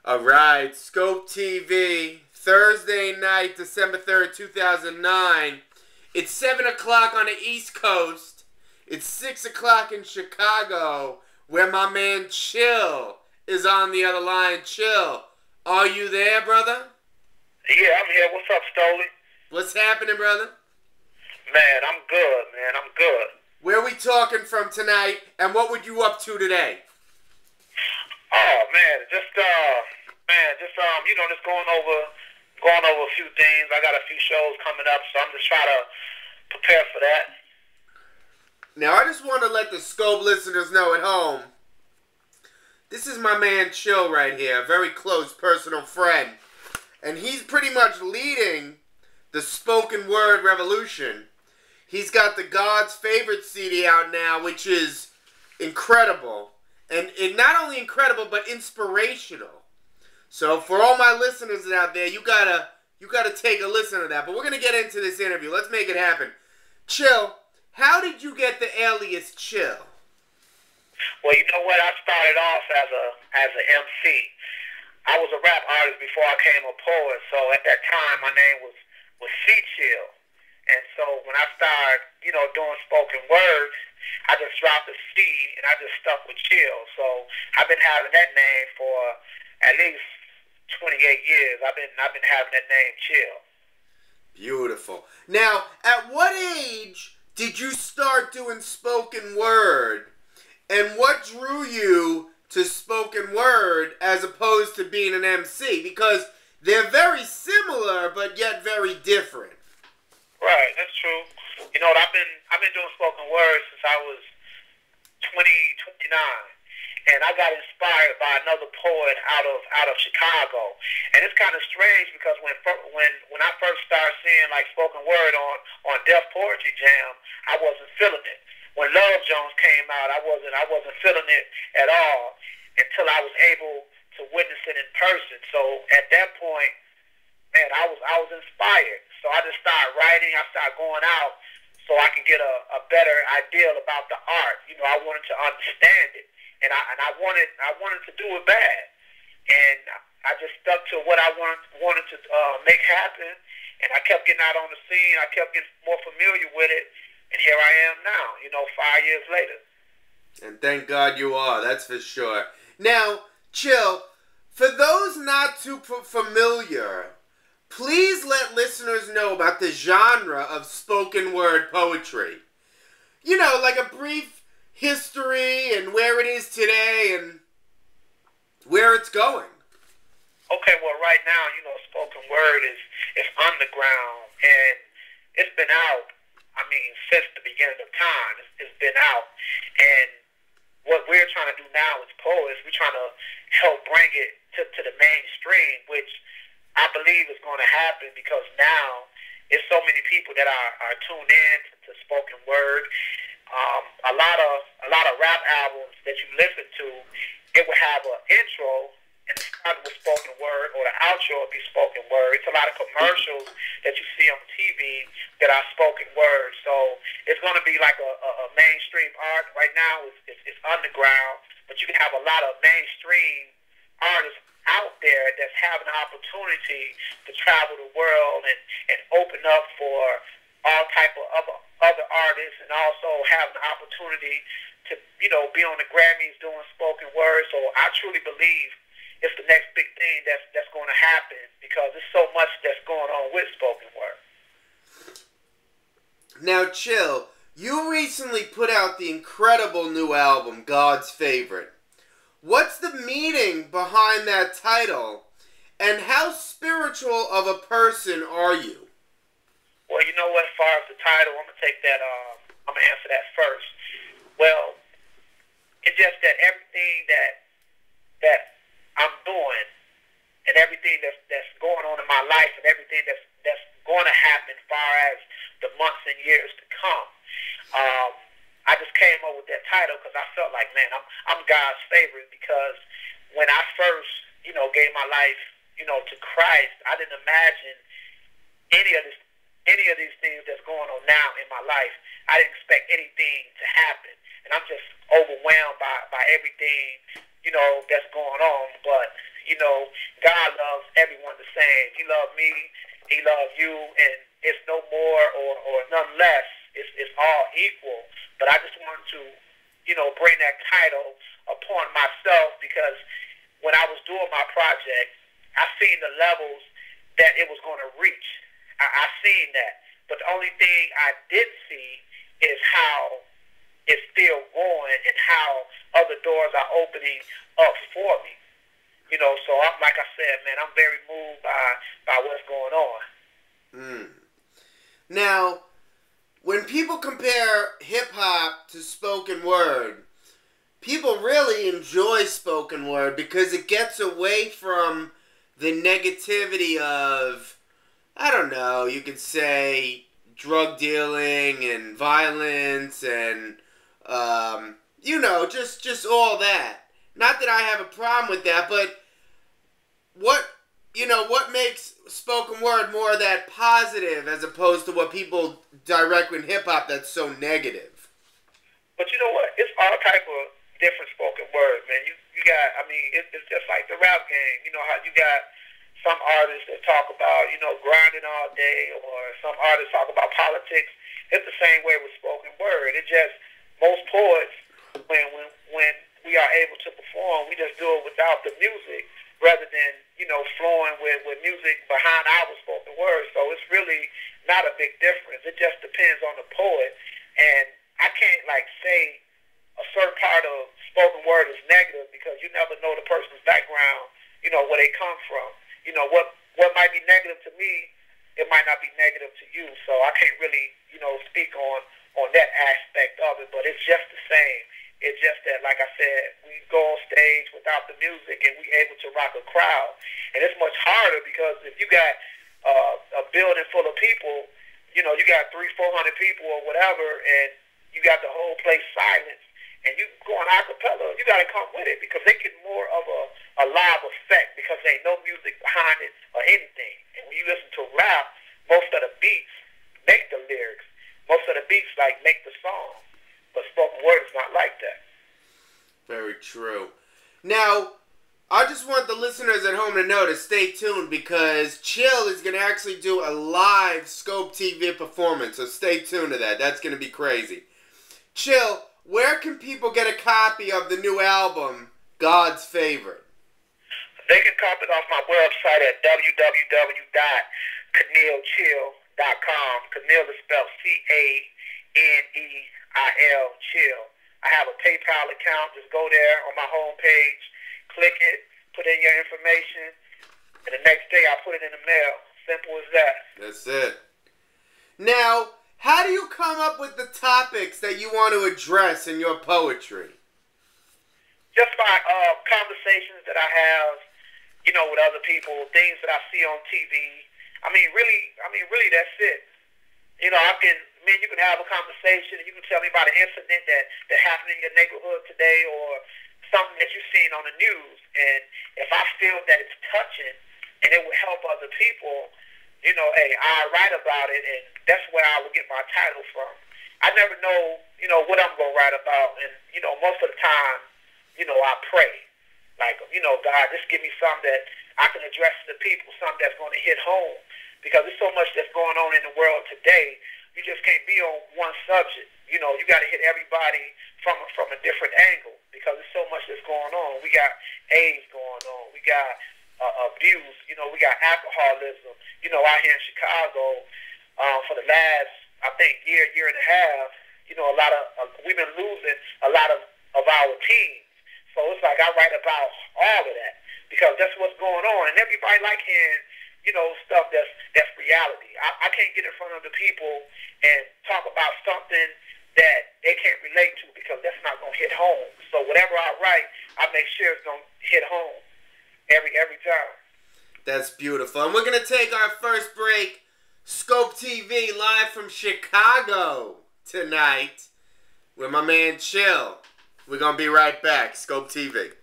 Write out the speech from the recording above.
All right, Skope TV, Thursday night, December 3rd, 2009. It's 7 o'clock on the East Coast. It's 6 o'clock in Chicago, where my man Chill is on the other line. Chill, are you there, brother? Yeah, I'm here. What's up, Stoley? What's happening, brother? Man, I'm good, man. I'm good. Where are we talking from tonight, and what were you up to today? Oh, man, just just going over a few things. I got a few shows coming up, so I'm just trying to prepare for that. Now, I just want to let the Skope listeners know at home, this is my man Chill right here, a very close personal friend. And he's pretty much leading the spoken word revolution. He's got the God's Favorite CD out now, which is incredible. And not only incredible, but inspirational. So for all my listeners out there, you gotta take a listen to that. But we're gonna get into this interview. Let's make it happen. Chill, how did you get the alias Chill? Well, you know what? I started off as a MC. I was a rap artist before I became a poet. So at that time, my name was C Chill. And so when I started, doing spoken word, I just dropped the C and I just stuck with Chill. So I've been having that name for at least 28 years. I've been having that name Chill. Beautiful. Now, at what age did you start doing spoken word? And what drew you to spoken word as opposed to being an MC? Because they're very similar, but yet very different. Right, that's true. You know what? I've been doing spoken word since I was 29, and I got inspired by another poet out of Chicago. And it's kind of strange because when I first started seeing like spoken word on Def Poetry Jam, I wasn't feeling it. When Love Jones came out, I wasn't feeling it at all until I was able to witness it in person. So at that point, man, I was inspired. So I just started writing. I started going out so I could get a better idea about the art. I wanted to understand it, and I wanted to do it bad. And I just stuck to what I wanted to make happen, and I kept getting out on the scene. I kept getting more familiar with it, and here I am now. 5 years later. And thank God you are. That's for sure. Now, Chill, for those not too familiar, please let listeners know about the genre of spoken word poetry. Like a brief history and where it is today and where it's going. Okay, well, right now, spoken word is underground, and it's been out, since the beginning of time. It's been out, and what we're trying to do now as poets, we're trying to help bring it to the mainstream, which I believe is going to happen because now it's so many people that are tuned in to spoken word. A lot of rap albums that you listen to, it will have an intro and it starts with spoken word, or the outro will be spoken word. It's a lot of commercials that you see on TV that are spoken word. So it's going to be like a mainstream art. Right now it's underground, but you can have a lot of mainstream artists out there that's having an opportunity to travel the world and open up for all type of other artists, and also have an opportunity to be on the Grammys doing spoken word. So I truly believe it's the next big thing that's going to happen because there's so much that's going on with spoken word. Now, Chill, you recently put out the incredible new album, God's Favorite. What's the meaning behind that title, and how spiritual of a person are you? Well, you know what, as far as the title, I'm going to take that, I'm going to answer that first. Well, it's just that everything that I'm doing and everything that's going on in my life and everything that's going to happen as far as the months and years to come, I just came up with that title because I felt like, man, I'm God's favorite, because when I first, gave my life, to Christ, I didn't imagine any of these things that's going on now in my life. I didn't expect anything to happen, and I'm just overwhelmed by everything, that's going on. But You know, God loves everyone the same. He loved me, he loved you, and it's no more or none less. It's all equal. But I just wanted to, you know, bring that title upon myself because when I was doing my project, I seen the levels that it was going to reach. I seen that. But the only thing I didn't see is how it's still going and how other doors are opening up for me. You know, so I'm, like I said, man, I'm very moved by what's going on. Now, when people compare hip-hop to spoken word, people really enjoy spoken word because it gets away from the negativity of, I don't know, you could say drug dealing and violence and, you know, just all that. Not that I have a problem with that, but what makes spoken word more that positive as opposed to what people direct in hip-hop that's so negative? But you know what? It's all type of different spoken word, man. You got, I mean, it's just like the rap game. You know how you got some artists that talk about, you know, grinding all day, or some artists talk about politics. It's the same way with spoken word. It just, most poets, when we are able to perform, we just do it without the music rather than, you know, flowing with music behind our spoken word. So it's really not a big difference. It just depends on the poet. And I can't, like, say a certain part of spoken word is negative because you never know the person's background, you know, where they come from. You know, what might be negative to me, it might not be negative to you. So I can't really, you know, speak on that aspect of it, but it's just the same. It's just that, like I said, we go on stage without the music and we able to rock a crowd. And it's much harder because if you got a building full of people, you know, you got 300-400 people or whatever, and you got the whole place silent, and you going a cappella, you got to come with it because they get more of a live effect because there ain't no music behind it or anything. And when you listen to rap, most of the beats make the lyrics. Most of the beats, like, make the song. But spoken word is not like that. Very true. Now, I just want the listeners at home to know to stay tuned because Chill is going to actually do a live Skope TV performance. So stay tuned to that. That's going to be crazy. Chill, where can people get a copy of the new album, God's Favorite? They can copy it off my website at www.KaneilChill.com. Kaneil is spelled Kaneil, Chill. I have a PayPal account. Just go there on my homepage, click it, put in your information, and the next day I put it in the mail. Simple as that. That's it. Now, how do you come up with the topics that you want to address in your poetry? Just by conversations that I have, you know, with other people, things that I see on TV. I mean, really, that's it. You know, you can have a conversation and you can tell me about an incident that happened in your neighborhood today or something that you've seen on the news. And if I feel that it's touching and it will help other people, you know, hey, I write about it, and that's where I will get my title from. I never know, you know, what I'm going to write about. And, you know, most of the time, you know, I pray. Like, you know, God, just give me something that I can address to the people, something that's going to hit home. Because there's so much that's going on in the world today. You just can't be on one subject. You know, you got to hit everybody from a different angle because there's so much that's going on. We got AIDS going on. We got abuse. You know, we got alcoholism. You know, out here in Chicago, for the last, I think, year and a half, you know, we've been losing a lot of our teens. So it's like I write about all of that because that's what's going on. And everybody like hearing, you know, stuff that's reality. I can't get in front of the people and talk about something that they can't relate to because that's not going to hit home. So whatever I write, I make sure it's going to hit home every time. That's beautiful. And we're going to take our first break. Skope TV live from Chicago tonight with my man Chill. We're going to be right back. Skope TV.